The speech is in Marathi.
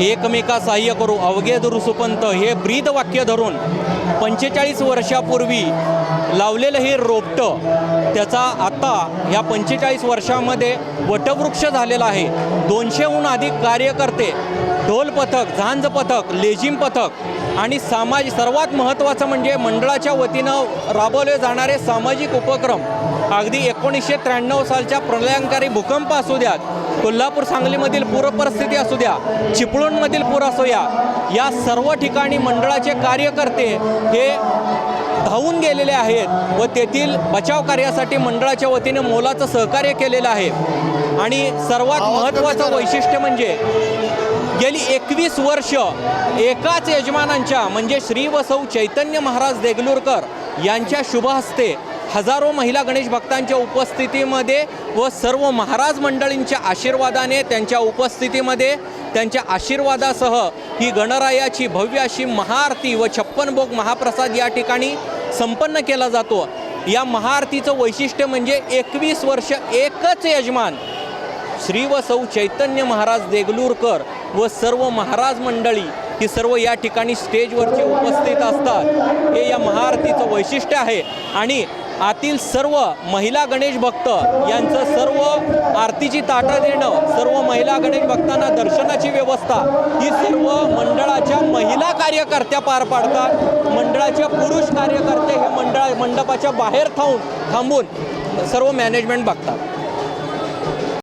एकमेका सहाय्य करू अवघे दुरुसुपंत हे ब्रीद वाक्य धरून 45 वर्षापूर्वी लावलेलं हे रोपटं त्याचा आता ह्या 45 वर्षामध्ये वटवृक्ष झालेला आहे. 200हून अधिक कार्यकर्ते, ढोल पथक, झांज पथक, लेझिम पथक आणि सर्वात महत्त्वाचं म्हणजे मंडळाच्या वतीनं राबवले जाणारे सामाजिक उपक्रम. अगदी 1993 सालच्या प्रलयंकारी भूकंप असू द्यात, कोल्हापूर सांगलीमधील पूरपरिस्थिती असू द्या, चिपळूणमधील पूर असू या सर्व ठिकाणी मंडळाचे कार्यकर्ते हे धावून गेलेले आहेत व तेथील बचाव कार्यासाठी मंडळाच्या वतीने मोलाचं सहकार्य केलेलं आहे. आणि सर्वात महत्त्वाचं वैशिष्ट्य म्हणजे गेली 21 वर्ष एकाच यजमानांच्या म्हणजे श्री व सौ चैतन्य महाराज देगलूरकर यांच्या शुभ हस्ते हजारो महिला गणेश भक्तांच्या उपस्थितीमध्ये व सर्व महाराज मंडळींच्या आशीर्वादाने त्यांच्या उपस्थितीमध्ये त्यांच्या आशीर्वादासह ही गणरायाची भव्य अशी महाआरती व 56 भोग महाप्रसाद या ठिकाणी संपन्न केला जातो. या महाआरतीचं वैशिष्ट्य म्हणजे 21 वर्ष एकच यजमान श्री व सौ चैतन्य महाराज देगलूरकर व सर्व महाराज मंडळी ही सर्व या ठिकाणी स्टेजवरचे उपस्थित असतात. हे या महाआरतीचं वैशिष्ट्य आहे. आणि आतील सर्व महिला गणेश भक्त यांचं सर्व आरतीची ताटं देणं, सर्व महिला गणेश भक्तांना दर्शनाची व्यवस्था ही सर्व मंडळाच्या महिला कार्यकर्त्या पार पाडतात. मंडळाचे पुरुष कार्यकर्ते हे मंडपाच्या बाहेर थांबून सर्व मॅनेजमेंट बघतात.